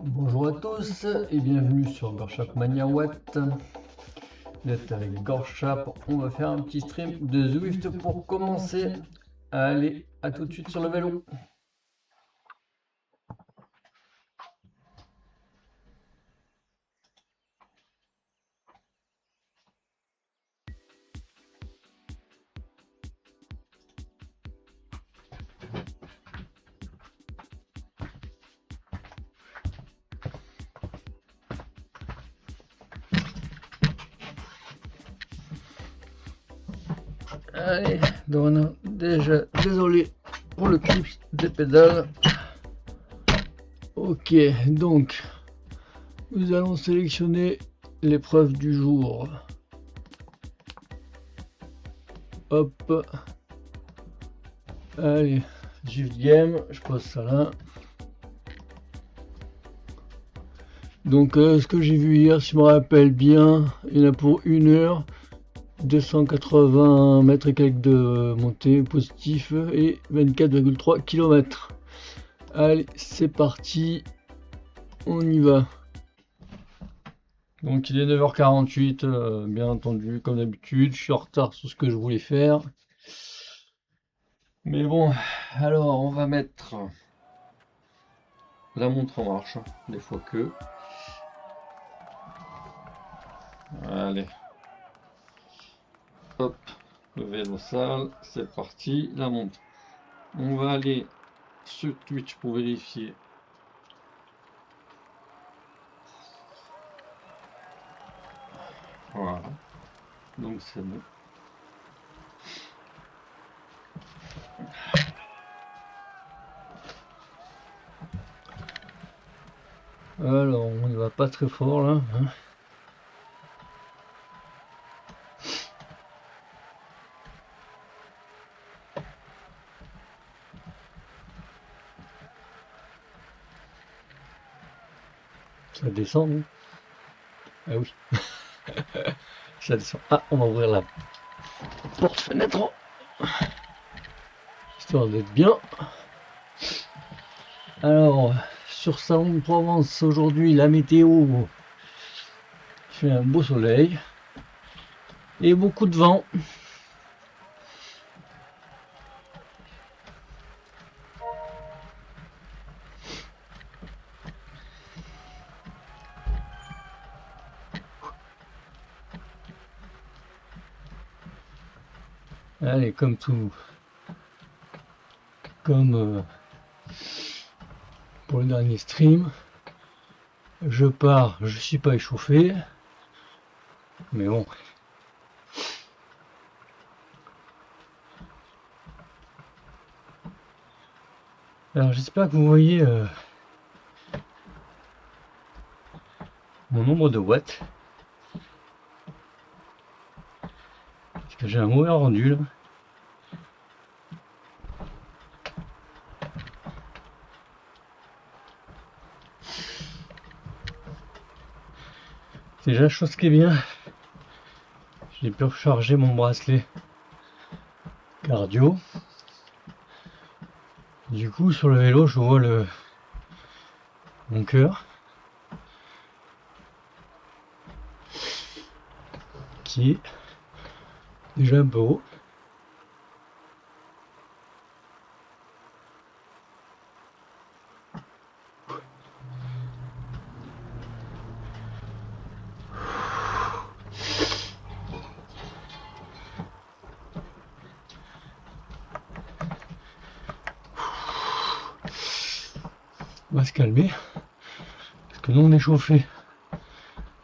Bonjour à tous et bienvenue sur Gorshap Mania Watt. Vous êtes avec Gorshap, on va faire un petit stream de Zwift pour commencer. Allez, à tout de suite sur le vélo. Allez, donc déjà désolé pour le clip des pédales. Ok, donc nous allons sélectionner l'épreuve du jour. Hop. Allez, Zwift Game, je pose ça là. Donc ce que j'ai vu hier, si je me rappelle bien, il y en a pour 1 heure, 280 mètres et quelques de montée positif et 24,3 km. Allez, c'est parti, on y va. Donc il est 9h48, bien entendu, comme d'habitude, je suis en retard sur ce que je voulais faire. Mais bon, alors on va mettre la montre en marche, des fois que. Allez. Hop, le vélo sale, c'est parti, la montre. On va aller sur Twitch pour vérifier. Voilà, donc c'est bon. Alors, on ne va pas très fort là. Hein. Ça descend, non? Ah oui. Ça descend. Ah, on va ouvrir la porte-fenêtre. Histoire d'être bien. Alors, sur Salon de Provence, aujourd'hui, la météo. Il fait un beau soleil. Et beaucoup de vent. Allez, comme tout. Comme pour le dernier stream. Je pars, je suis pas échauffé. Mais bon. Alors j'espère que vous voyez mon nombre de watts. Parce que j'ai un mauvais rendu là. Déjà, chose qui est bien, j'ai pu recharger mon bracelet cardio. Du coup, sur le vélo, je vois mon cœur qui est déjà un peu haut. On va se calmer parce que non échauffé,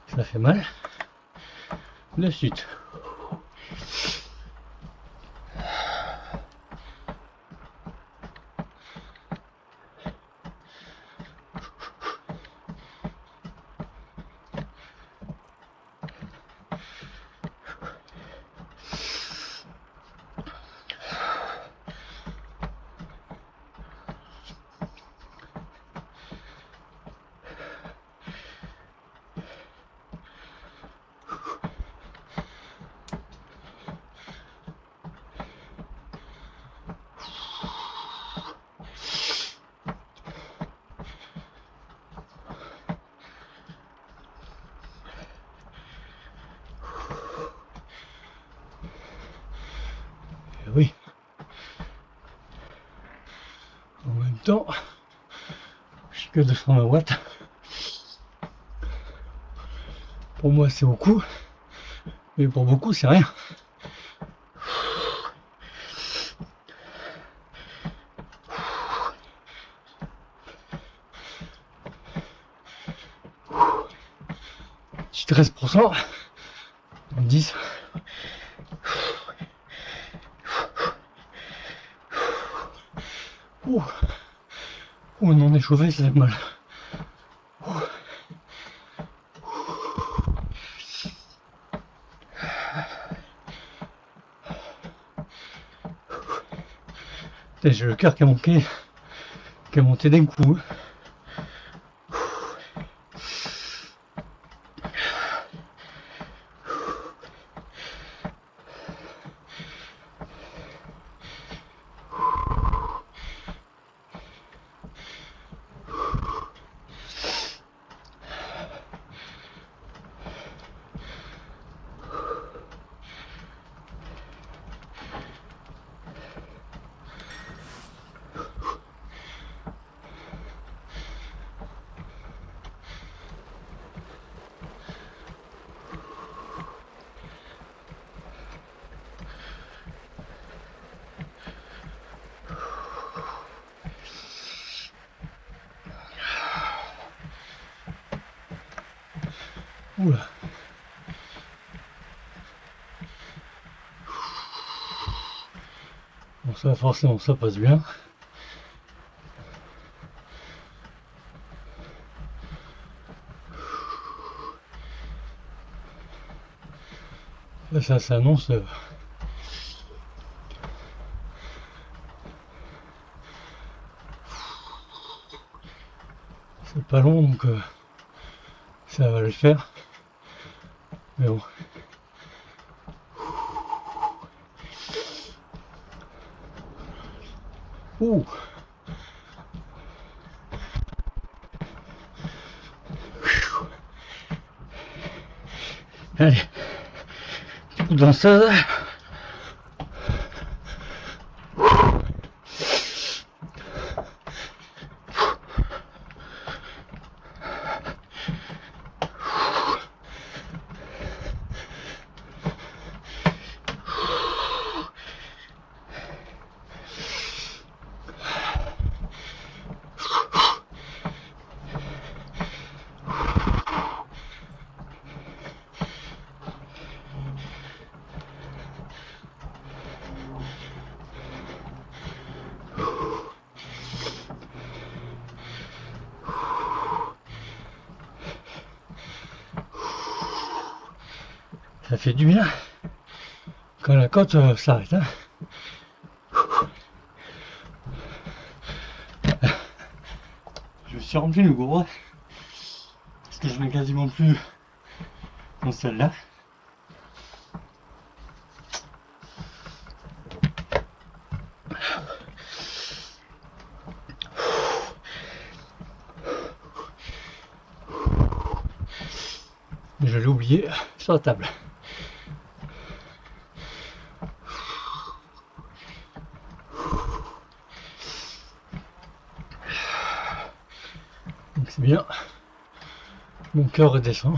ça fait mal. La suite. temps, je suis que 220 watts. Pour moi c'est beaucoup, mais pour beaucoup c'est rien. J'ai 13%, 10. Ouh. Oh non, échauffé, ça fait mal. J'ai le cœur qui a monté d'un coup. Oula. Bon, ça forcément ça passe bien. Là, ça s'annonce. C'est pas long donc ça va le faire. Mais bon. Ouh. Allez. Du coup dans ça. Ça fait du bien quand la côte s'arrête. Hein. Je me suis rempli le gros parce que je mets quasiment plus dans celle-là. Je l'ai oublié sur la table. Donc c'est bien. Mon cœur redescend.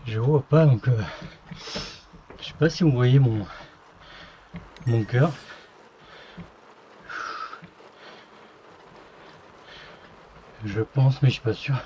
Je vois pas donc je sais pas si vous voyez mon cœur. Je pense mais je suis pas sûr.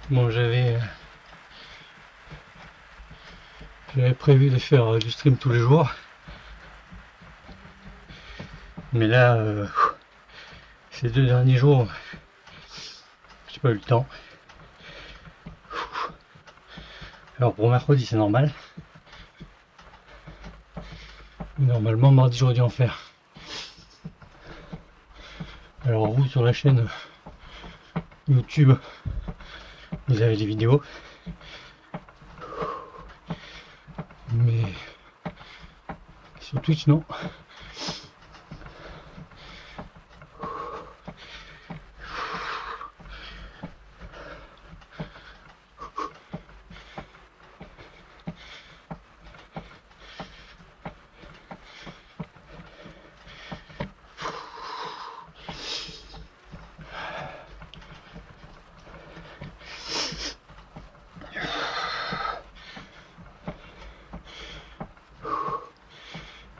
Bon, j'avais J'avais prévu de faire du stream tous les jours. Mais là, ces 2 derniers jours, j'ai pas eu le temps. Alors pour mercredi, c'est normal. Mais normalement, mardi, j'aurais dû en faire. Alors vous, sur la chaîne YouTube, vous avez les vidéos. Mais sur Twitch, non.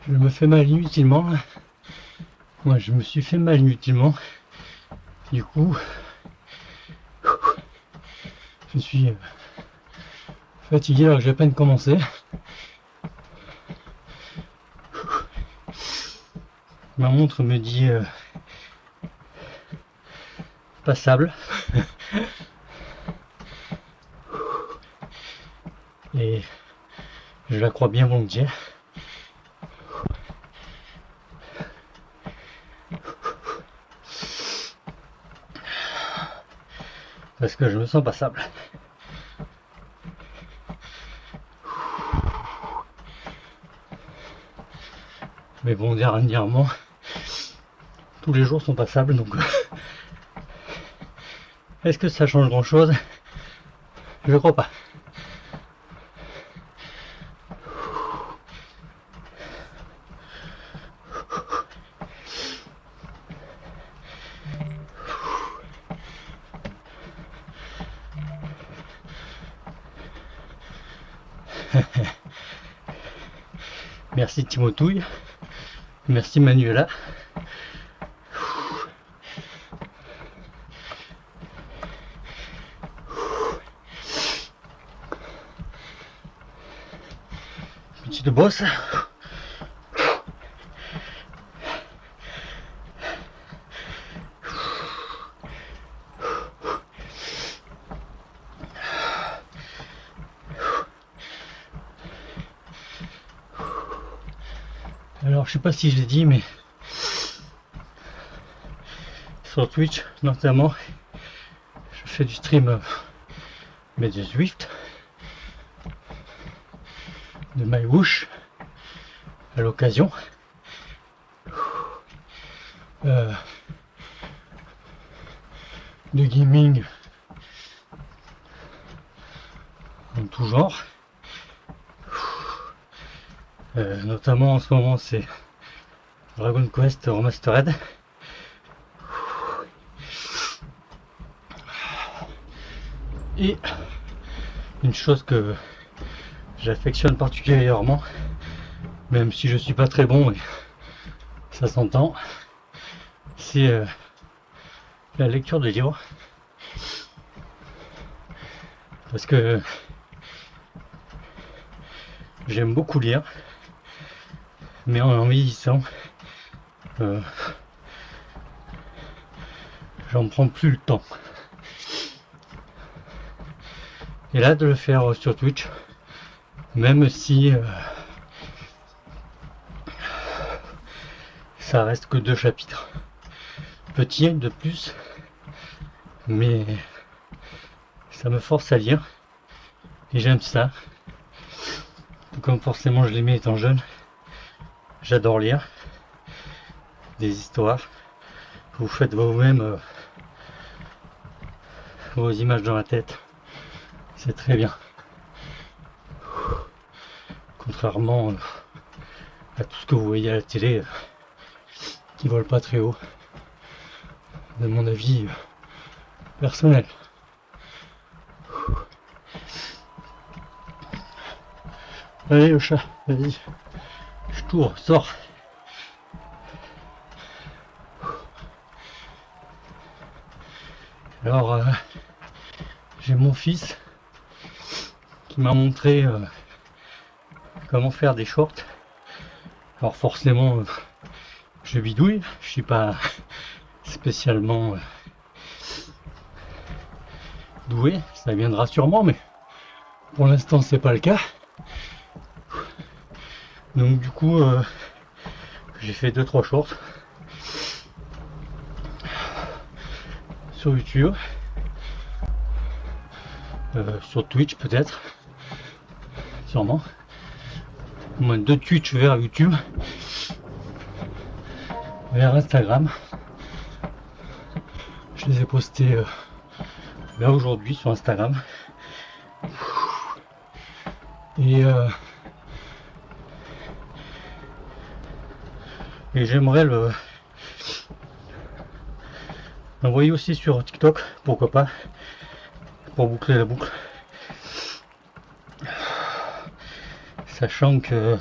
Je me fais mal inutilement. Moi, je me suis fait mal inutilement. Du coup, je suis fatigué alors que j'ai à peine commencé. Ma montre me dit passable. Et je la crois bien volontiers. Parce que je me sens passable. Mais bon, dernièrement, tous les jours sont passables, donc est-ce que ça change grand chose? Je crois pas. Merci Timotouille. Merci Manuela. Petite bosse. Alors je sais pas si je l'ai dit, mais sur Twitch notamment, je fais du stream mais de Zwift, de MyWush à l'occasion. De gaming en tout genre. Notamment en ce moment c'est Dragon Quest Remastered. Et une chose que j'affectionne particulièrement, même si je suis pas très bon et ça s'entend, c'est la lecture de livres. Parce que j'aime beaucoup lire, mais en vieillissant, j'en prends plus le temps. Et là, de le faire sur Twitch, même si ça reste que 2 chapitres, petits de plus, mais ça me force à lire et j'aime ça. Tout comme forcément je l'aimais étant jeune, j'adore lire des histoires. Vous faites vous-même vos images dans la tête, c'est très bien. Contrairement à tout ce que vous voyez à la télé qui vole pas très haut, de mon avis personnel. Allez le chat, vas-y, je tourne, sors. Alors j'ai mon fils qui m'a montré comment faire des shorts. Alors forcément, je bidouille, je suis pas spécialement doué, ça viendra sûrement, mais pour l'instant c'est pas le cas. Donc du coup, j'ai fait 2-3 shorts sur YouTube, sur Twitch peut-être, sûrement. Au moins 2 Twitch vers YouTube, vers Instagram. Je les ai postés là aujourd'hui sur Instagram. Et j'aimerais l'envoyer aussi sur TikTok, pourquoi pas, pour boucler la boucle. Sachant que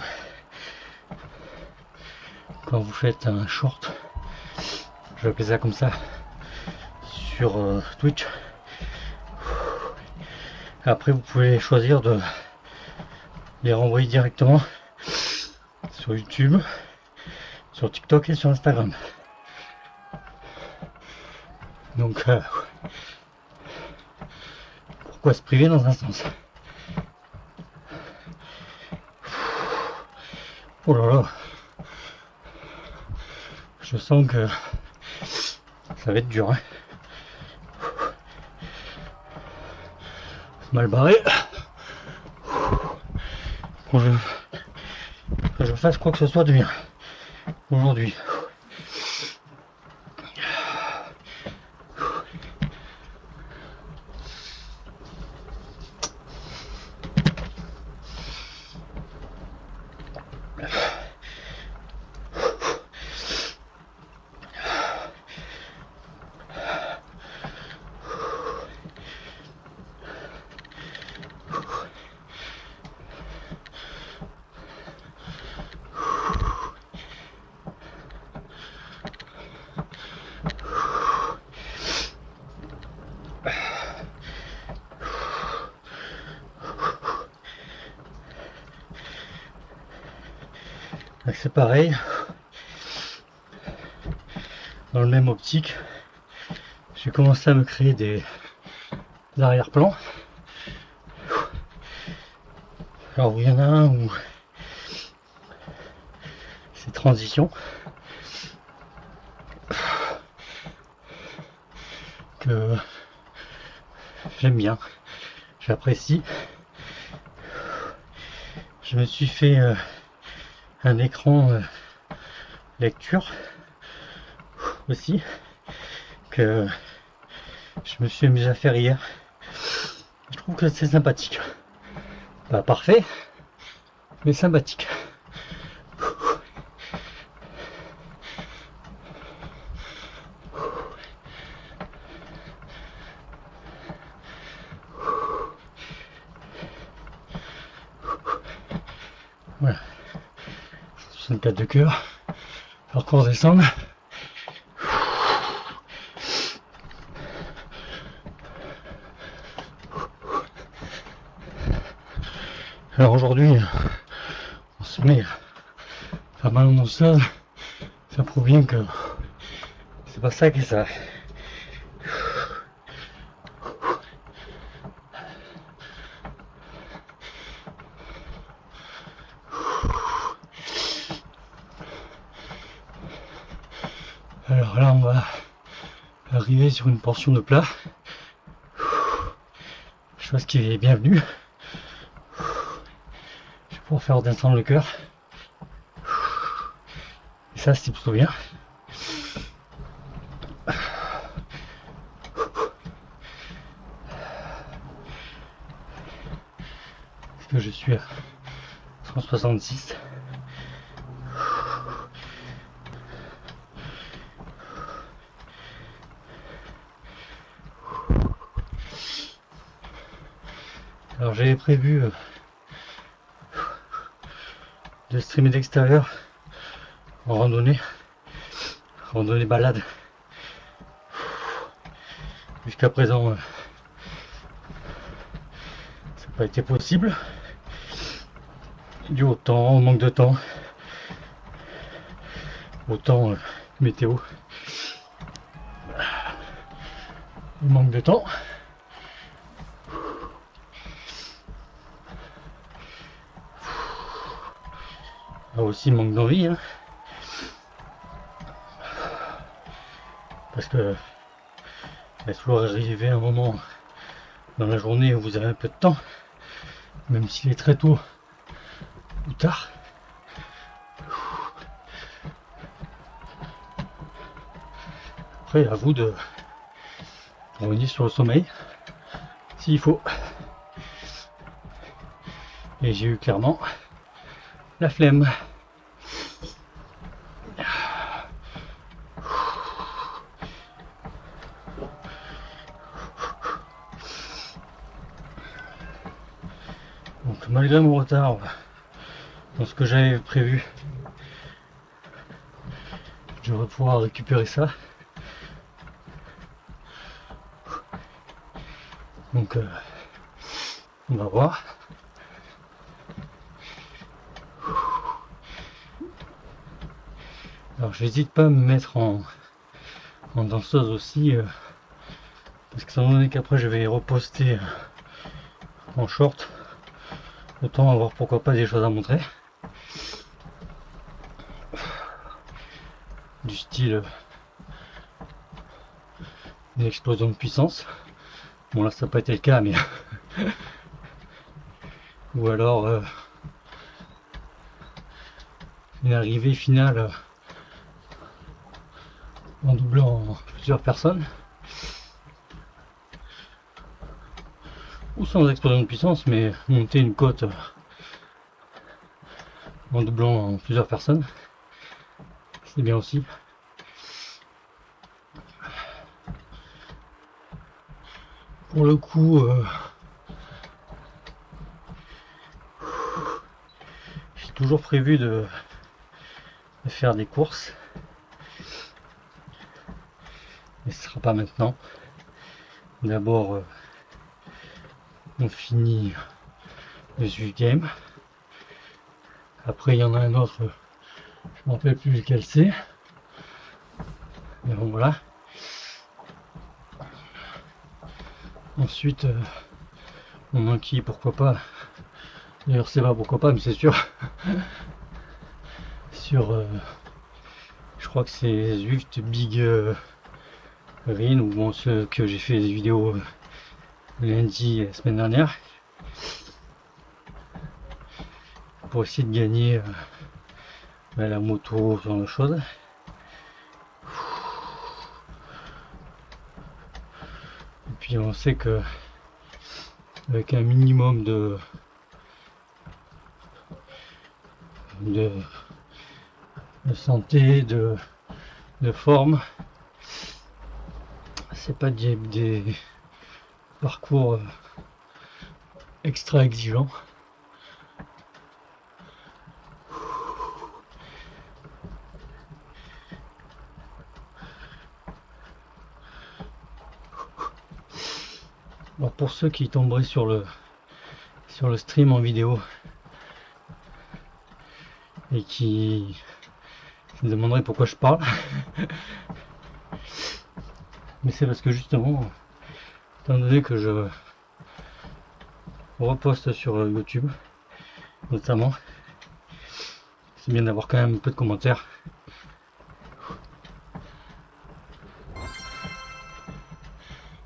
quand vous faites un short, je vais appeler ça comme ça, sur Twitch, après vous pouvez choisir de les renvoyer directement sur YouTube, sur TikTok et sur Instagram. Donc pourquoi se priver dans un sens? Oh là là, je sens que ça va être dur, hein. Mal barré. Pour que je fasse quoi que ce soit de bien aujourd'hui. C'est pareil, dans le même optique, j'ai commencé à me créer des arrière-plans. Alors il y en a un où c'est transition, que j'aime bien, j'apprécie. Je me suis fait un écran lecture aussi, que je me suis amusé à faire hier. Je trouve que c'est sympathique. Pas parfait, mais sympathique. Voilà. 64 de cœur. Alors qu'on redescende. Alors aujourd'hui, on se met pas mal en sol. Ça prouve bien que c'est pas ça qui est ça. Alors là, on va arriver sur une portion de plat. Chose qui est bienvenue. Je vais pouvoir faire redescendre le cœur. Et ça, c'est plutôt bien. Parce que je suis à 166. Alors j'avais prévu de streamer d'extérieur en randonnée balade. Jusqu'à présent, ça n'a pas été possible. dû au temps, au manque de temps, au temps météo, au manque de temps. Aussi manque d'envie, hein. Parce que il va toujours arriver un moment dans la journée où vous avez un peu de temps, même s'il est très tôt ou tard. Après, à vous de revenir sur le sommeil, s'il faut. Et j'ai eu clairement la flemme. Donc malgré mon retard dans ce que j'avais prévu, je vais pouvoir récupérer ça. Donc on va voir. Alors j'hésite pas à me mettre en danseuse aussi, parce que étant donné qu'après je vais reposter en short, autant avoir pourquoi pas des choses à montrer. Du style une explosion de puissance. Bon là ça n'a pas été le cas, mais ou alors une arrivée finale en doublant plusieurs personnes. Ou sans explosion de puissance, mais monter une côte en doublant plusieurs personnes. C'est bien aussi. Pour le coup, j'ai toujours prévu de faire des courses. Mais ce sera pas maintenant. D'abord, on finit le Swift Game. Après, il y en a un autre, je ne me rappelle plus lequel c'est. Mais bon, voilà. Ensuite, on enquille, pourquoi pas. D'ailleurs, c'est pas pourquoi pas, mais c'est sûr. Sur, je crois que c'est Zwift Big Green, ou bon, ce que j'ai fait des vidéos lundi la semaine dernière. Pour essayer de gagner la moto, ce genre de choses. Et puis on sait que avec un minimum de santé, de forme, c'est pas des parcours extra exigeants. Alors pour ceux qui tomberaient sur le stream en vidéo et qui me demanderaient pourquoi je parle, mais c'est parce que justement, étant donné que je reposte sur YouTube notamment, c'est bien d'avoir quand même un peu de commentaires.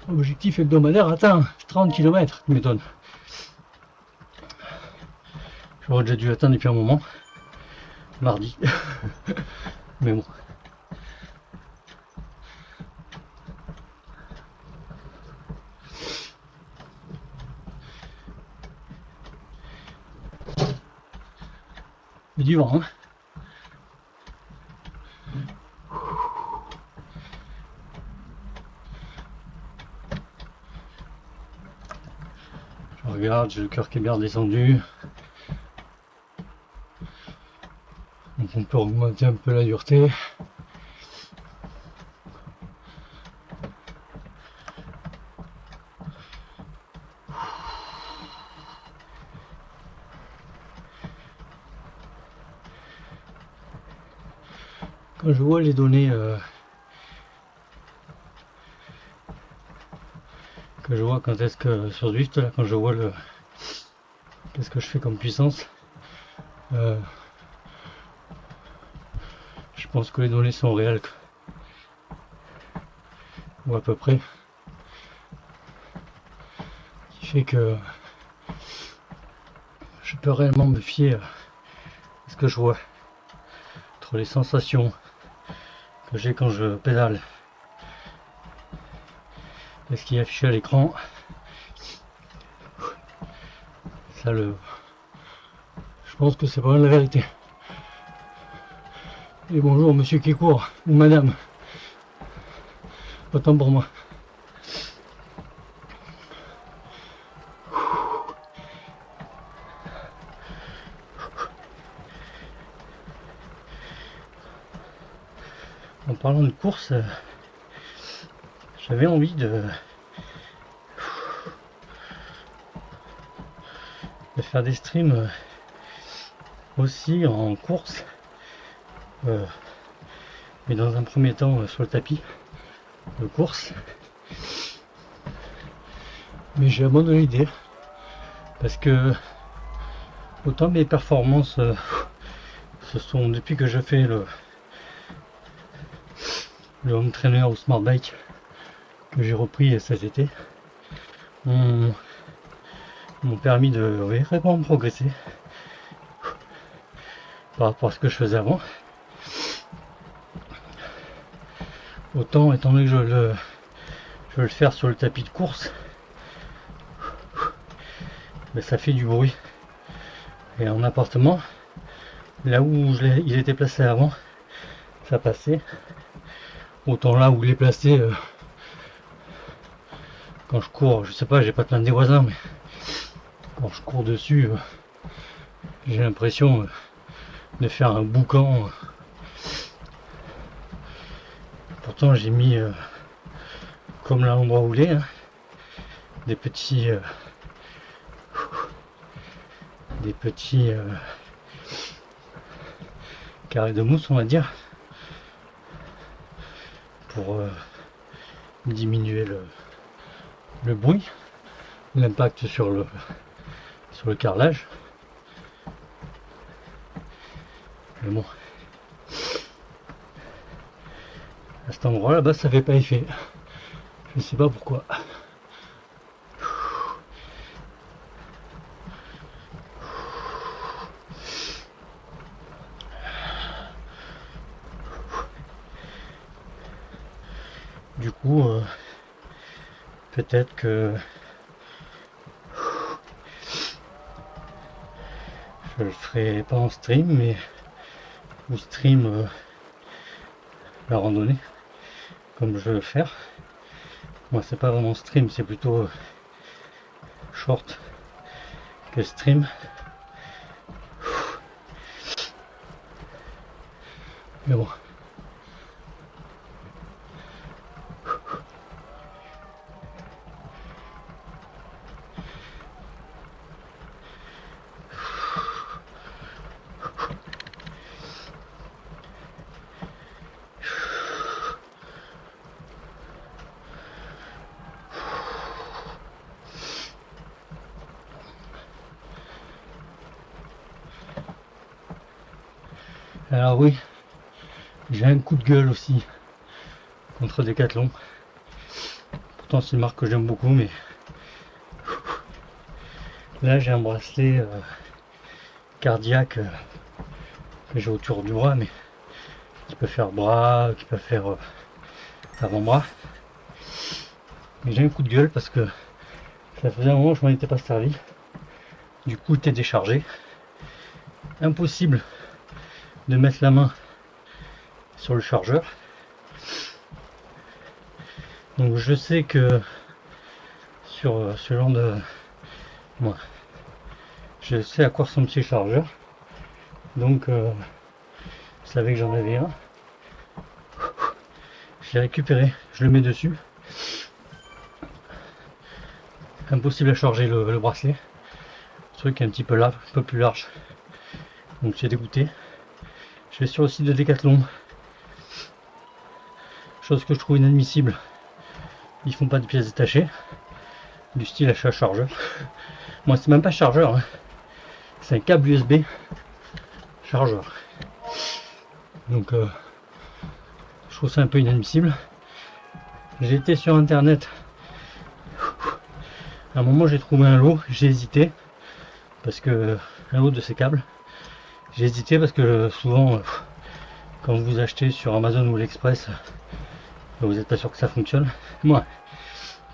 Objectif hebdomadaire atteint 30 km, tu m'étonnes. J'aurais déjà dû atteindre depuis un moment, mardi. Mais bon. Il y a du vent, hein. Je regarde, j'ai le cœur qui est bien descendu. Donc on peut augmenter un peu la dureté. quand je vois les données que je vois quand est-ce que sur Zwift là, quand je vois le qu'est-ce que je fais comme puissance, je pense que les données sont réelles ou à peu près, qui fait que je peux réellement me fier à ce que je vois entre les sensations que j'ai quand je pédale et ce qui est affiché à l'écran. Ça je pense que c'est pas mal la vérité. Et bonjour monsieur qui court, ou madame, autant pour moi. En parlant de course, j'avais envie de faire des streams aussi en course, mais dans un premier temps sur le tapis de course. Mais j'ai abandonné l'idée parce que autant mes performances ce sont depuis que je fais le home trainer ou smart bike que j'ai repris cet été m'ont permis de vraiment progresser par rapport à ce que je faisais avant. Autant étant donné que je veux le faire sur le tapis de course, mais ça fait du bruit. Et en appartement, là où il était placé avant, ça passait. Autant là où il est placé, quand je cours, je sais pas, j'ai pas plainte des voisins, mais quand je cours dessus, j'ai l'impression de faire un boucan. Pourtant j'ai mis, comme là l'endroit où il est, hein, des petits carrés de mousse, on va dire, pour diminuer le bruit, l'impact sur le carrelage. Mais bon, à cet endroit là-bas ça fait pas effet, je sais pas pourquoi. Du coup, peut-être que je le ferai pas en stream, mais ou stream la randonnée comme je veux le faire. Moi c'est pas vraiment stream, c'est plutôt short que stream. Mais bon. Alors oui, j'ai un coup de gueule aussi contre Decathlon. Pourtant c'est une marque que j'aime beaucoup, mais là j'ai un bracelet cardiaque que j'ai autour du bras, mais qui peut faire bras, qui peut faire avant-bras. Mais j'ai un coup de gueule parce que ça faisait un moment que je m'en étais pas servi. Du coup il était déchargé. Impossible de mettre la main sur le chargeur. Donc je sais que sur ce genre de... Moi, je sais à quoi ressemble ces chargeurs. Donc je savais que j'en avais un. Je l'ai récupéré, je le mets dessus. Impossible à charger le bracelet. Le truc est un petit peu là, un peu plus large. Donc j'ai dégoûté. Je vais sur le site de Decathlon Chose que je trouve inadmissible, ils font pas de pièces détachées, du style achat chargeur. Moi c'est même pas chargeur, hein. C'est un câble USB chargeur. Donc je trouve ça un peu inadmissible. J'ai été sur internet, à un moment j'ai trouvé un lot, j'ai hésité, parce que un lot de ces câbles, j'ai hésité parce que souvent quand vous achetez sur Amazon ou l'Express, vous n'êtes pas sûr que ça fonctionne. Moi,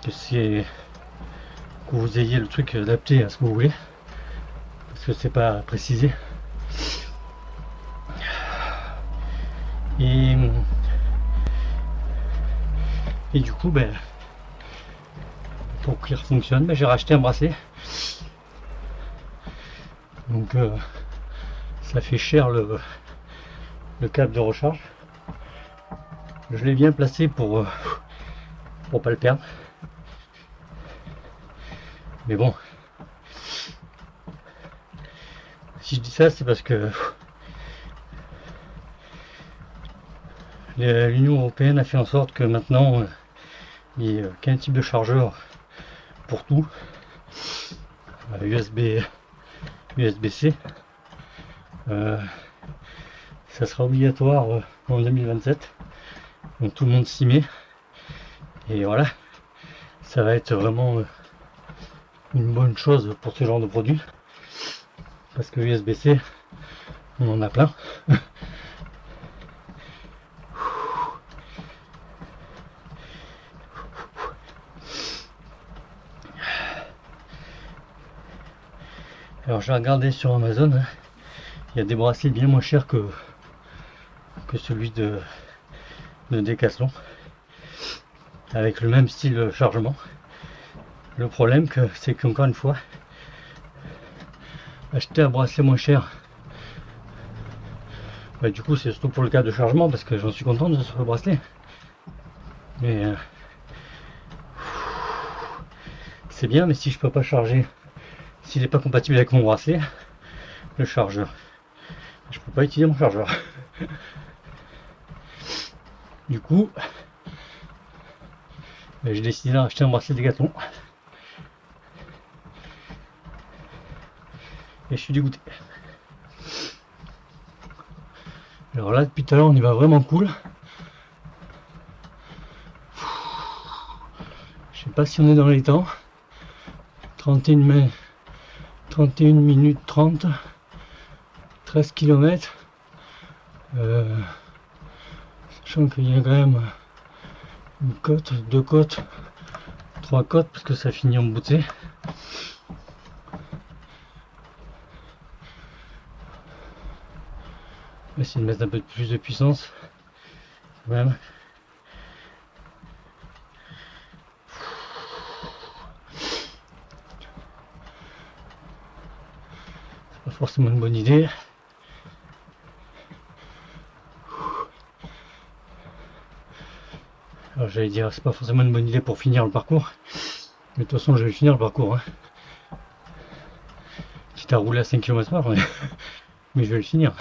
que vous ayez le truc adapté à ce que vous voulez, parce que c'est pas précisé. Et du coup, ben, pour qu'il fonctionne, ben, j'ai racheté un bracelet. Donc ça fait cher le câble de recharge. Je l'ai bien placé pour pas le perdre. Mais bon, si je dis ça, c'est parce que l'Union européenne a fait en sorte que maintenant il n'y ait qu'un type de chargeur pour tout, USB-C. Ça sera obligatoire en 2027, donc tout le monde s'y met. Et voilà, ça va être vraiment une bonne chose pour ce genre de produit, parce que USB-C, on en a plein. Alors j'ai regardé sur Amazon, hein, il y a des bracelets bien moins chers que celui de Decathlon, avec le même style de chargement. Le problème c'est qu'encore une fois, acheter un bracelet moins cher, bah, du coup c'est surtout pour le cas de chargement, parce que j'en suis content de ce bracelet, mais c'est bien, mais si je peux pas charger, s'il n'est pas compatible avec mon bracelet, le chargeur, je peux pas utiliser mon chargeur. Du coup, j'ai décidé d'acheter un bracelet Decathlon. Et je suis dégoûté. Alors là, depuis tout à l'heure, on y va vraiment cool. Je sais pas si on est dans les temps. 31 minutes 30. 13 km. Sachant qu'il y a quand même une côte, 2 côtes, 3 côtes, parce que ça finit en bouteille. On va essayer de mettre un peu plus de puissance quand même. C'est pas forcément une bonne idée. Alors j'allais dire, c'est pas forcément une bonne idée pour finir le parcours, mais de toute façon je vais finir le parcours, hein. Quitte à rouler à 5 km/h, mais je vais le finir.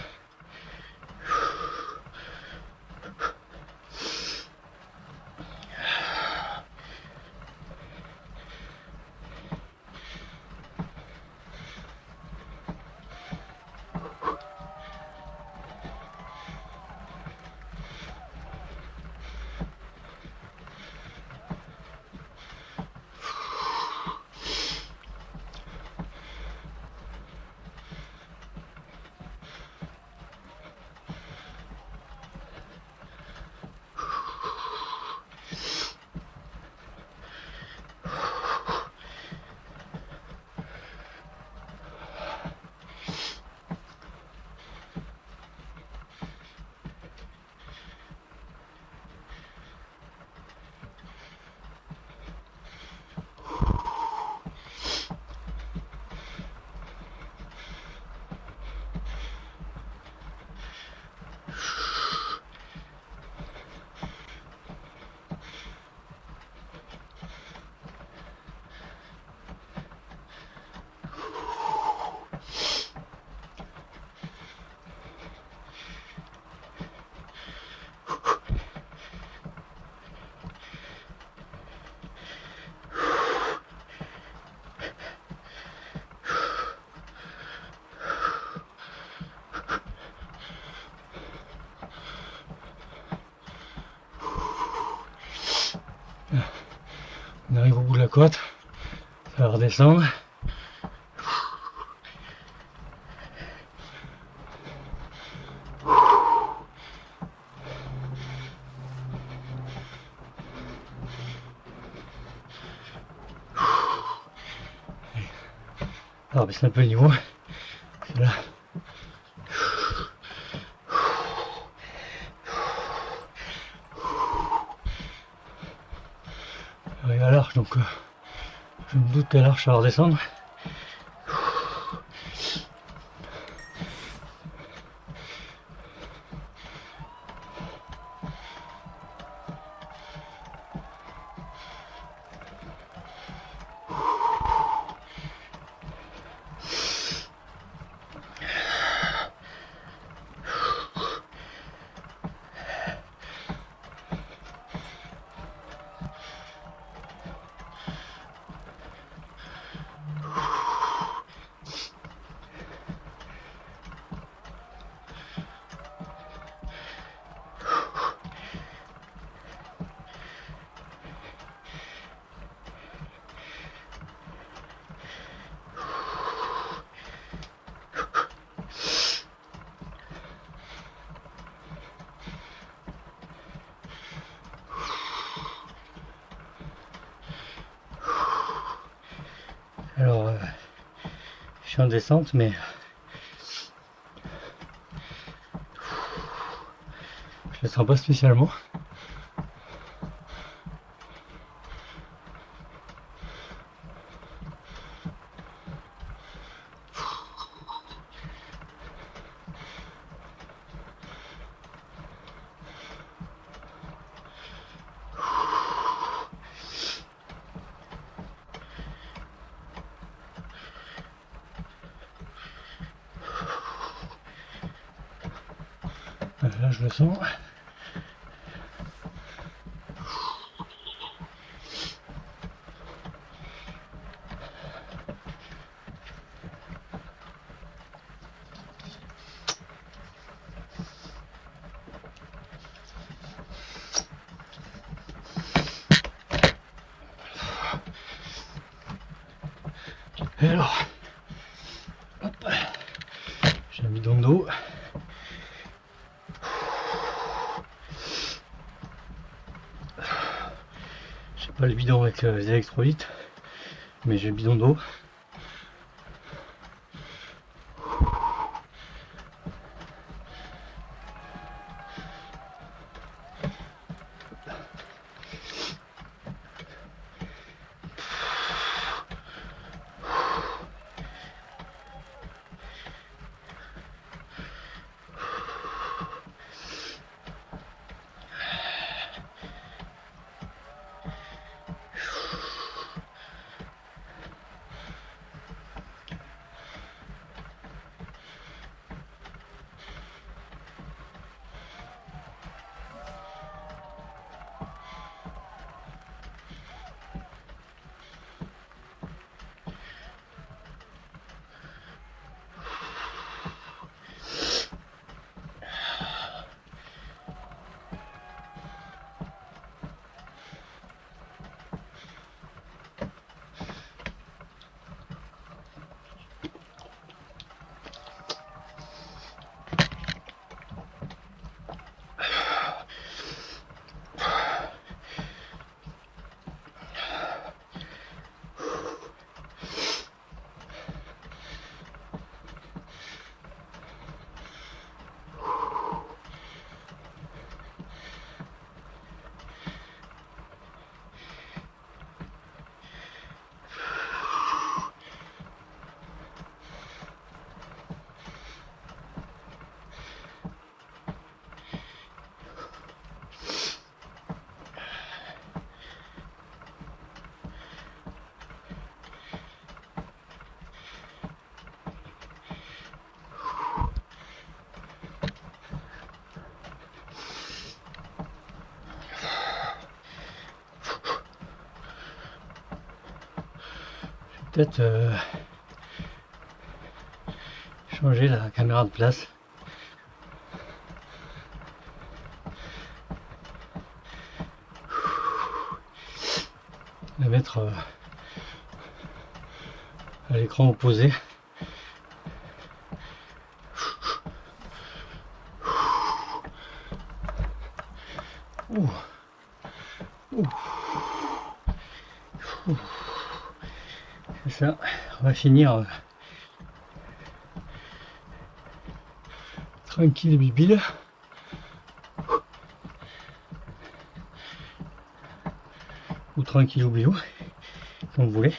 côte, ça va redescendre. Alors baisse un peu le niveau, c'est là. J'arrive à l'arche, donc je me doute qu'à l'arche ça va redescendre. Alors, je suis en descente, mais je le sens pas spécialement. Là, je le sens. Et alors, hop, j'ai un bidon d'eau. J'ai pas le bidon avec les électrolytes, mais j'ai le bidon d'eau. Peut-être changer la caméra de place. La mettre à l'écran opposé. Ouh. Ouh. Ouh. C'est ça, on va finir tranquille bibile. Ou tranquille oubliou, comme vous voulez.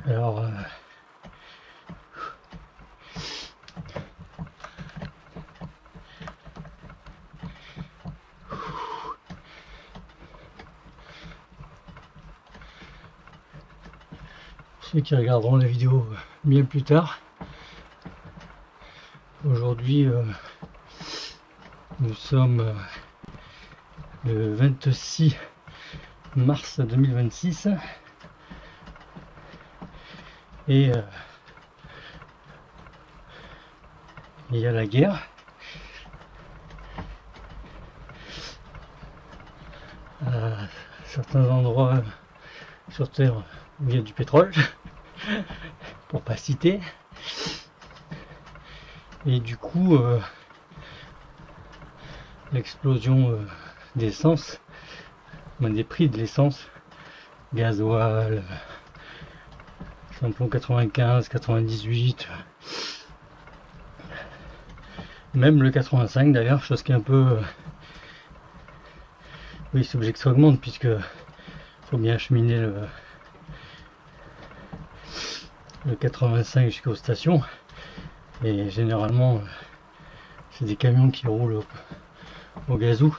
Alors, ceux qui regarderont la vidéo bien plus tard, aujourd'hui nous sommes le 26 mars 2026 et il y a la guerre. À certains endroits sur Terre où il y a du pétrole, pour pas citer. Et du coup, l'explosion d'essence, des prix de l'essence, gasoil, samplon 95, 98, même le 85 d'ailleurs, chose qui est un peu... oui, c'est obligé que ça augmente puisque faut bien acheminer le 85 jusqu'aux stations. Et généralement, c'est des camions qui roulent au gazou.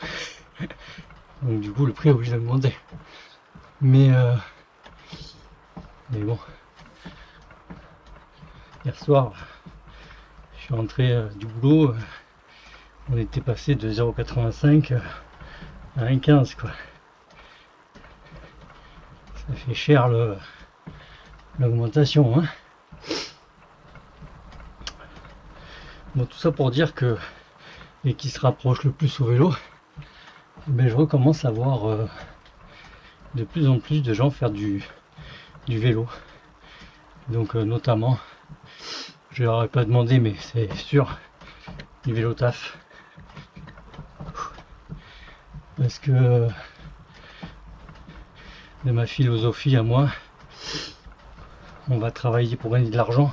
Donc du coup, le prix est obligé d'augmenter. Mais bon, hier soir, je suis rentré du boulot, on était passé de 0,85 à 1,15 quoi. Ça fait cher l'augmentation, hein. Bon, tout ça pour dire que, et qui se rapproche le plus au vélo, ben, je recommence à voir de plus en plus de gens faire du vélo. Donc notamment, je leur ai pas demandé, mais c'est sûr, du vélo taf. Parce que de ma philosophie à moi, on va travailler pour gagner de l'argent,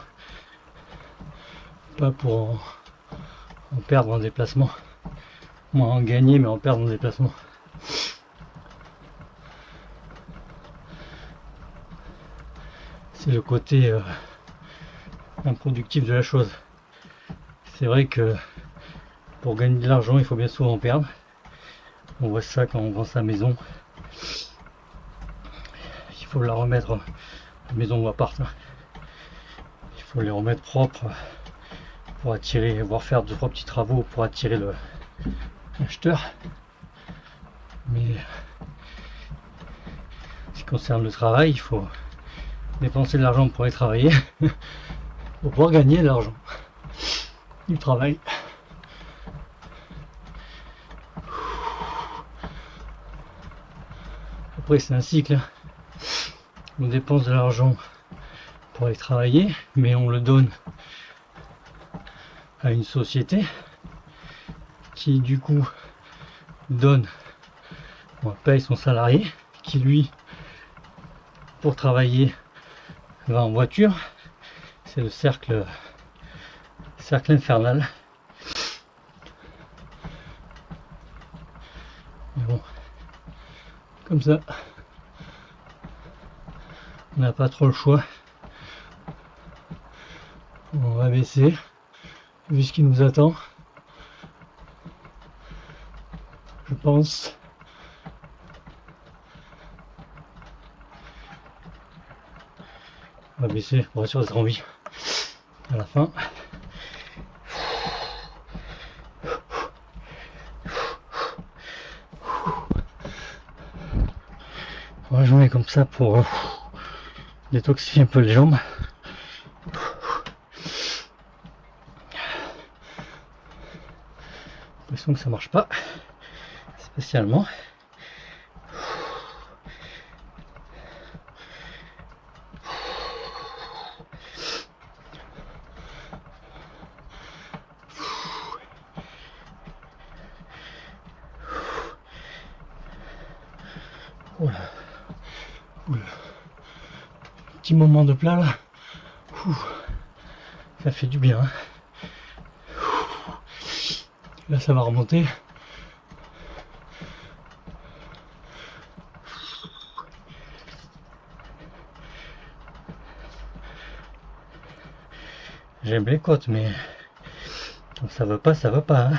pas pour en perdre en déplacement. Moi en gagner, mais en perdre en déplacement. C'est le côté improductif de la chose. C'est vrai que pour gagner de l'argent, il faut bien souvent en perdre. On voit ça quand on vend sa maison. Il faut la remettre, la maison ou appart, il faut les remettre propres pour attirer, voire faire 2-3 petits travaux pour attirer l'acheteur. Mais ce qui concerne le travail, il faut dépenser de l'argent pour aller travailler pour pouvoir gagner de l'argent du travail. Après c'est un cycle, on dépense de l'argent pour aller travailler, mais on le donne à une société qui du coup donne, on paye son salarié qui lui, pour travailler, va en voiture. C'est le cercle infernal. Mais bon, comme ça, on n'a pas trop le choix. On va baisser, vu ce qui nous attend. Je pense. On va baisser pour être sûr d'être en vie à la fin. la journée comme ça pour détoxifier un peu les jambes. J'ai l'impression que ça marche pas spécialement. Voilà. Oula. Petit moment de plat là. Ça fait du bien. Hein. Là ça va remonter. J'aime les côtes mais quand ça va pas, ça va pas. Hein.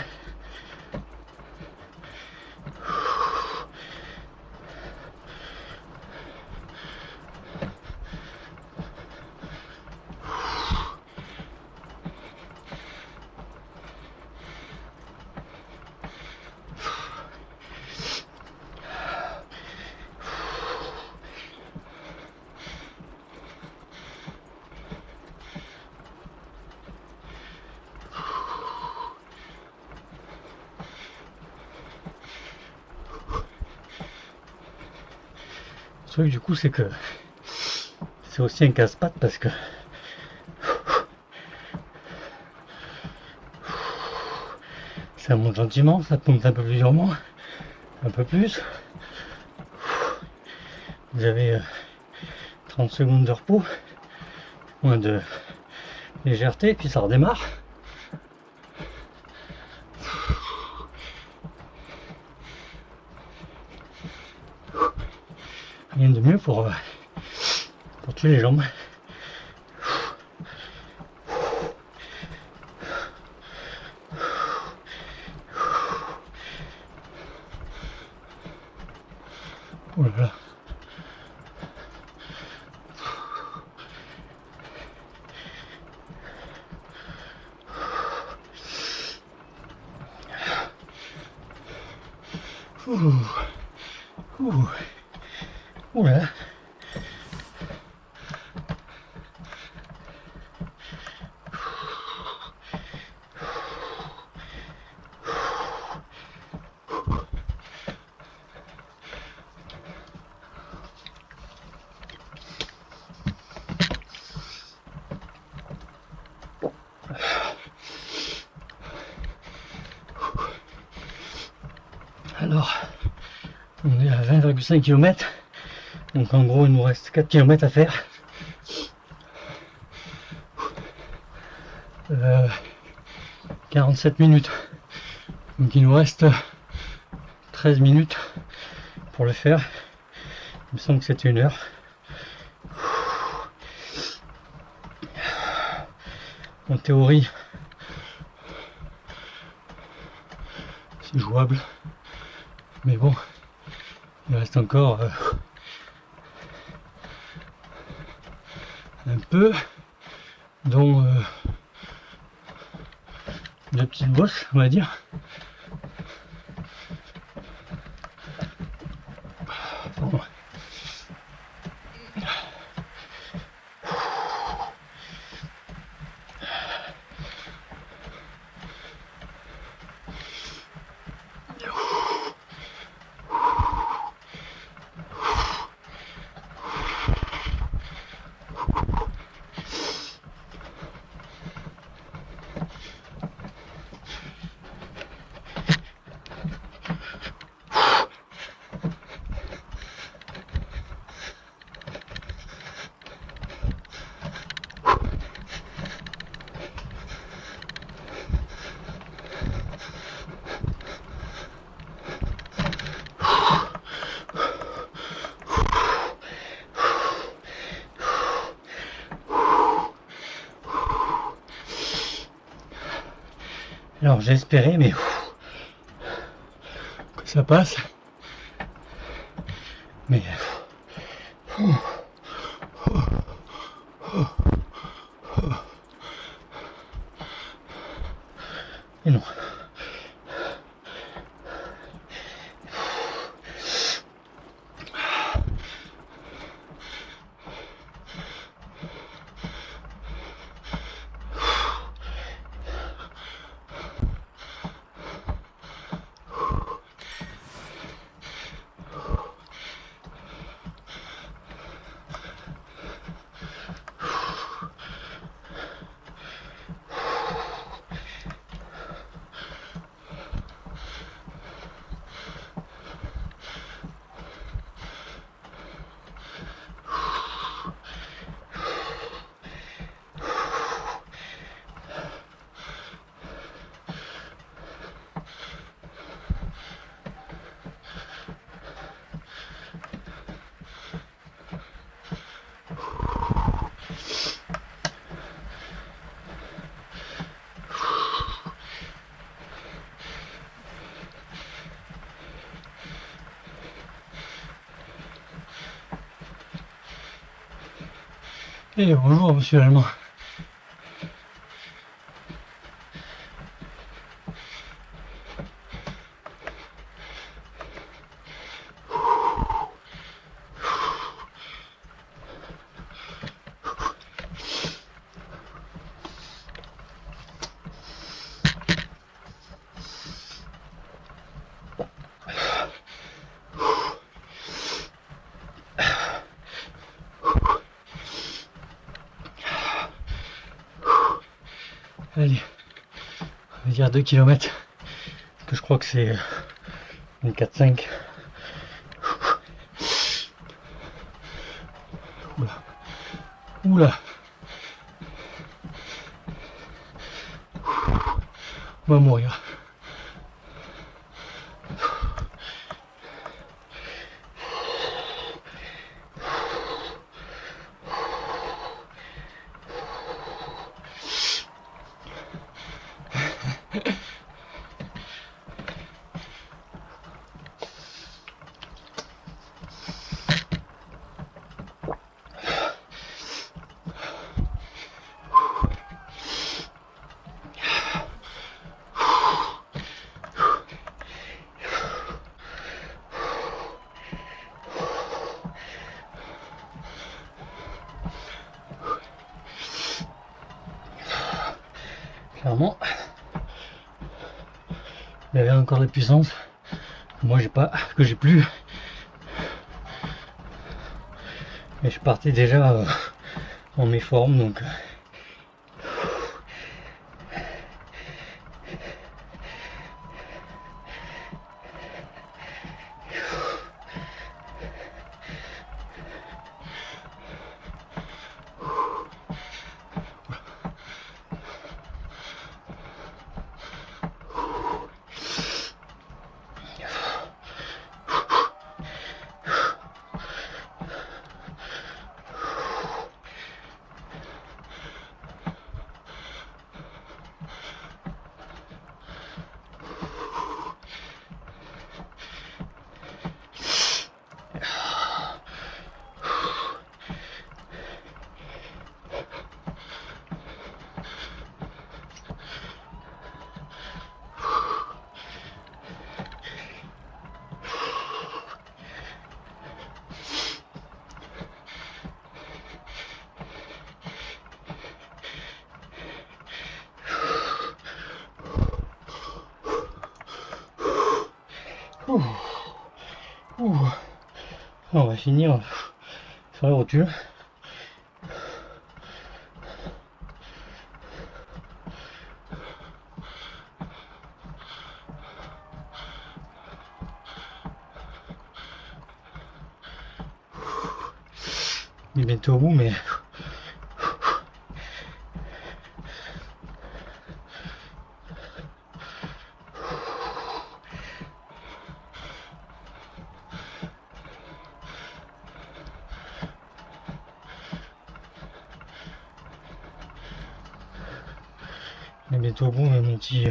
Le truc du coup c'est que c'est aussi un casse-pattes parce que ça monte gentiment, ça monte un peu plus durement, un peu plus. Vous avez 30 secondes de repos, moins de légèreté, puis ça redémarre. Rien de mieux pour tuer les jambes. Oh là là. Ouh là. Alors, on est à 20,5 km, donc en gros il nous reste 4 km à faire. 47 minutes, donc il nous reste 13 minutes pour le faire. Il me semble que c'était 1 heure. En théorie, c'est jouable, mais bon, il reste encore un peu, dont 2 petites bosses, on va dire. Bon. Alors j'ai espéré, mais que ça passe. Mais et non. Et bonjour monsieur l'Allemand. Allez, on va dire 2 km, que je crois que c'est une 4-5. Oula, oula, on va mourir. Clairement, il y avait encore de la puissance. Moi j'ai pas, que j'ai plus. Mais je partais déjà en méforme donc. Ouh. Ouh. On va finir sur la rotule. On est bientôt au bout, mais on est bientôt au bout, mais mon petit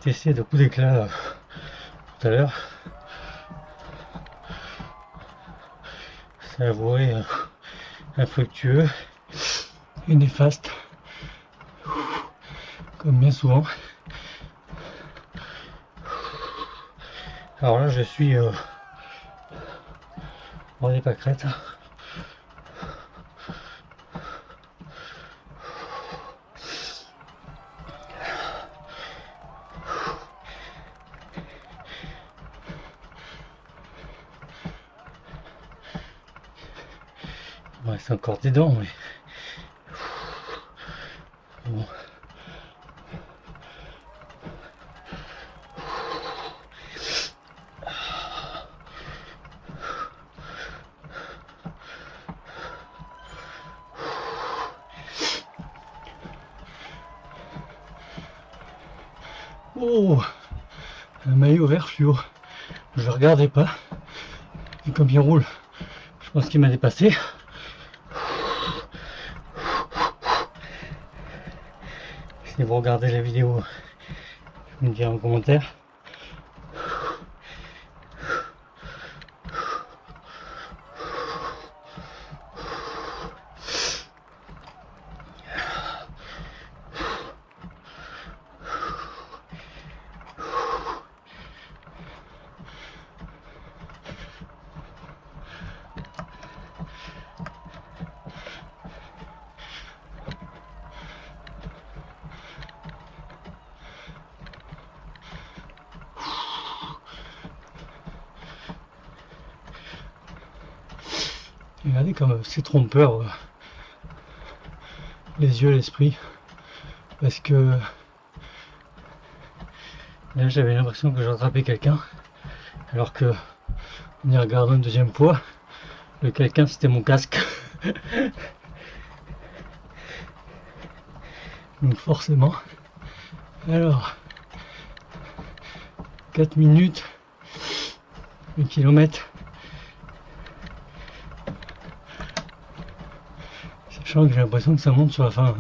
essai de coup d'éclat tout à l'heure, c'est avoué infructueux et néfaste, comme bien souvent. Alors là, je suis on n'est pas crête. Il me reste encore des dents, mais bon. Oh, un maillot vert fluo. Je regardais pas. Et comme il roule, je pense qu'il m'a dépassé. Si vous regardez la vidéo, vous me direz en commentaire. Regardez comme c'est trompeur, les yeux, l'esprit. Parce que là j'avais l'impression que j'attrapais quelqu'un. Alors que en y regardant une deuxième fois, le quelqu'un c'était mon casque. Donc forcément. Alors 4 minutes, 1 kilomètre. Sachant que j'ai l'impression que ça monte sur la fin. Hein.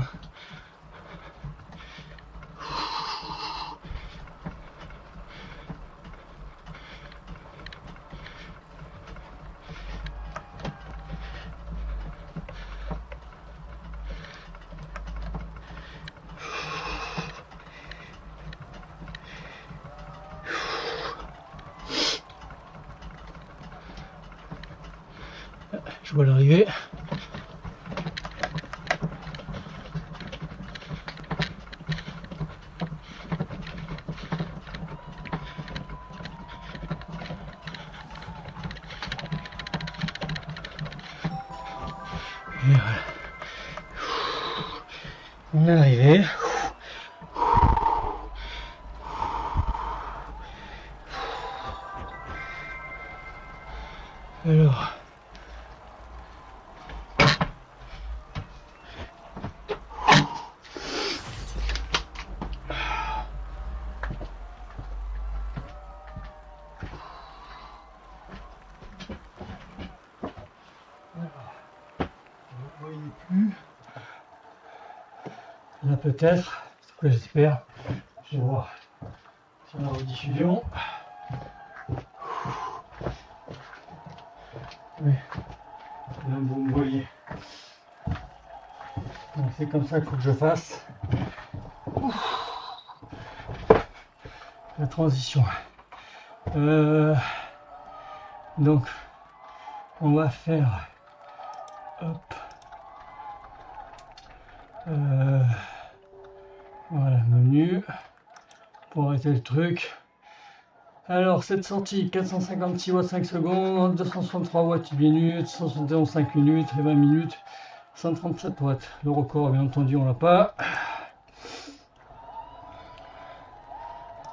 Je vois l'arrivée. Et voilà. On est arrivé. Alors. Vous voyez plus. Là peut-être, c'est ce que j'espère. Je vais voir sur la rediffusion. Oui, là vous me voyez. Donc c'est comme ça qu'il faut que je fasse. La transition. Donc on va faire hop. Voilà, menu pour arrêter le truc. Alors cette sortie 456 watts 5 secondes, 263 watts 8 minutes, 171 5 minutes et 20 minutes, 137 watts. Le record bien entendu on l'a pas.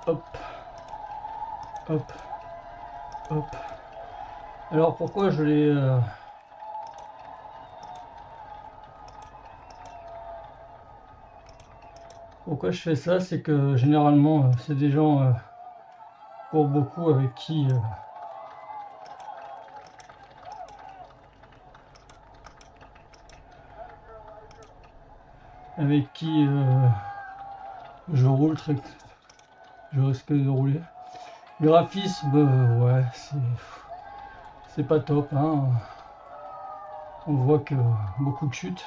Hop, hop, hop. Alors pourquoi je l'ai pourquoi je fais ça, c'est que généralement c'est des gens pour beaucoup avec qui je roule très, je risque de rouler. Le graphisme, ouais, c'est pas top, hein. On voit que beaucoup de chutes.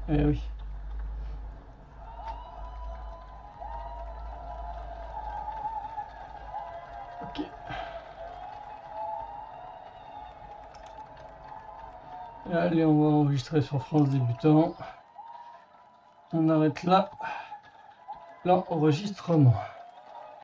Eh oui. Ok. Allez, on va enregistrer sur France Débutant. On arrête là l'enregistrement.